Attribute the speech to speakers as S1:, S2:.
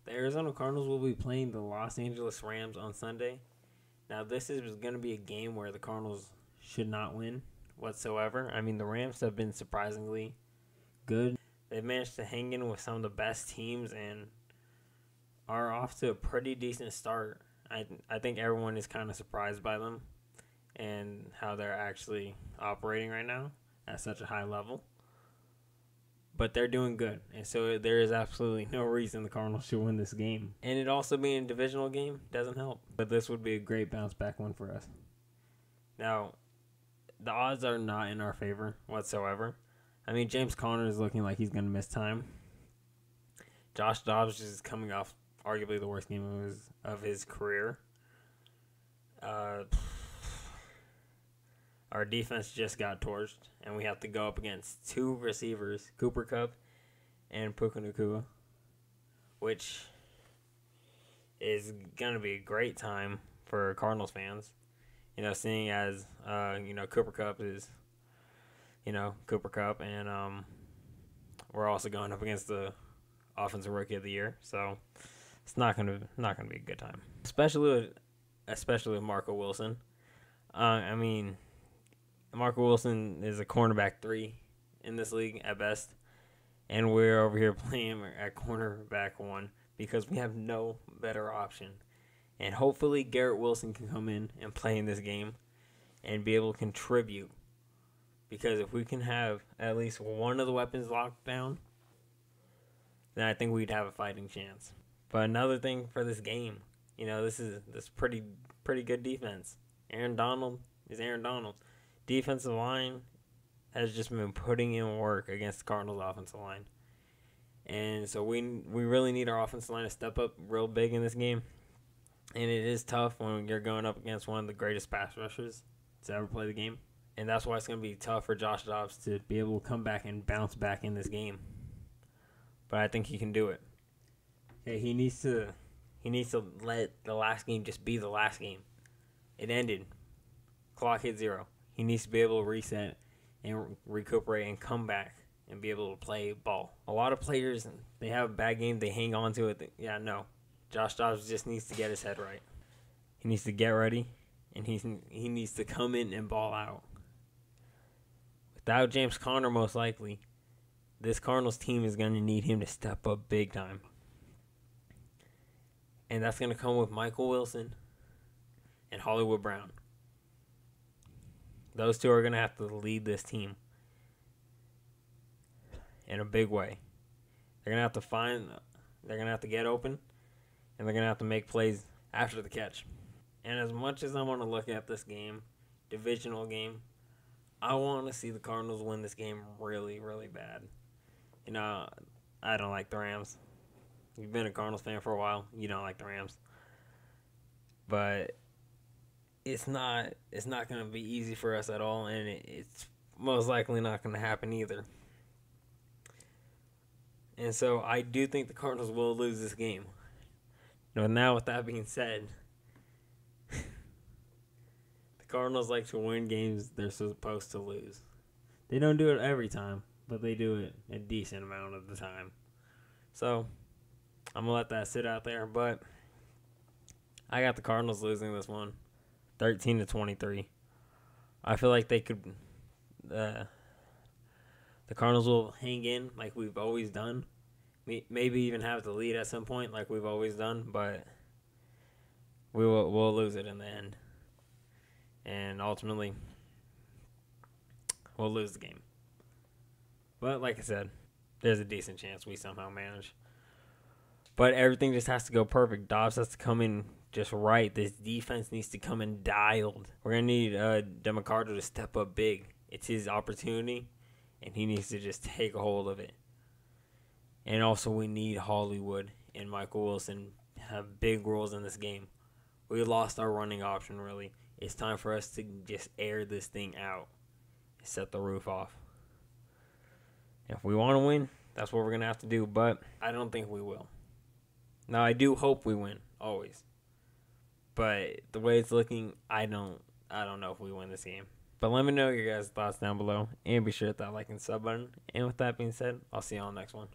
S1: The Arizona Cardinals will be playing the Los Angeles Rams on Sunday. Now, this is going to be a game where the Cardinals should not win whatsoever. I mean, the Rams have been surprisingly good. They've managed to hang in with some of the best teams and are off to a pretty decent start. I think everyone is kind of surprised by them and how they're actually operating right now at such a high level. But they're doing good, and so there is absolutely no reason the Cardinals should win this game. And it also being a divisional game doesn't help. But this would be a great bounce-back one for us. Now, the odds are not in our favor whatsoever. I mean, James Conner is looking like he's going to miss time. Josh Dobbs is coming off arguably the worst game of his career. Our defense just got torched, and we have to go up against two receivers, Cooper Kupp and Puka Nacua, which is going to be a great time for Cardinals fans. You know, seeing as, Cooper Kupp is, Cooper Kupp, and we're also going up against the Offensive Rookie of the Year, so it's not gonna be a good time, especially with Marco Wilson. I mean, Marco Wilson is a cornerback 3 in this league at best, and we're over here playing at cornerback 1 because we have no better option. And hopefully Garrett Wilson can come in and play in this game and be able to contribute, because if we can have at least one of the weapons locked down, then I think we'd have a fighting chance. But another thing for this game, this pretty good defense. Aaron Donald is Aaron Donald. Defensive line has just been putting in work against the Cardinals' offensive line. And so we really need our offensive line to step up real big in this game. And it is tough when you're going up against one of the greatest pass rushers to ever play the game. And that's why it's going to be tough for Josh Dobbs to be able to come back and bounce back in this game. But I think he can do it. Okay, he needs to let the last game just be the last game. It ended. Clock hit 0. He needs to be able to reset and recuperate and come back and be able to play ball. A lot of players, they have a bad game, they hang on to it. No. Josh Dobbs just needs to get his head right. He needs to get ready, and he needs to come in and ball out. Without James Conner, most likely, this Cardinals team is going to need him to step up big time. And that's going to come with Michael Wilson and Hollywood Brown. Those two are going to have to lead this team in a big way. They're going to have to get open, and they're going to have to make plays after the catch. And as much as I want to look at this game, divisional game, I want to see the Cardinals win this game really, really bad. I don't like the Rams. You've been a Cardinals fan for a while. You don't like the Rams. But it's not going to be easy for us at all, and it's most likely not going to happen either. And so I do think the Cardinals will lose this game. Now with that being said, the Cardinals like to win games they're supposed to lose. They don't do it every time, but they do it a decent amount of the time. So I'm going to let that sit out there, but I got the Cardinals losing this one 13-23. I feel like they could the Cardinals will hang in like we've always done. Maybe even have the lead at some point like we've always done, but we'll lose it in the end. And ultimately, we'll lose the game. But like I said, there's a decent chance we somehow manage. But everything just has to go perfect. Dobbs has to come in just right. This defense needs to come in dialed. We're going to need DeMcCarter to step up big. It's his opportunity, and he needs to just take a hold of it. And also we need Hollywood and Michael Wilson to have big roles in this game. We lost our running option, really. It's time for us to just air this thing out and set the roof off. If we want to win, that's what we're going to have to do, but I don't think we will. Now, I do hope we win, always. But the way it's looking, I don't know if we win this game. But let me know your guys' thoughts down below, and be sure to hit that like and sub button. And with that being said, I'll see you on the next one.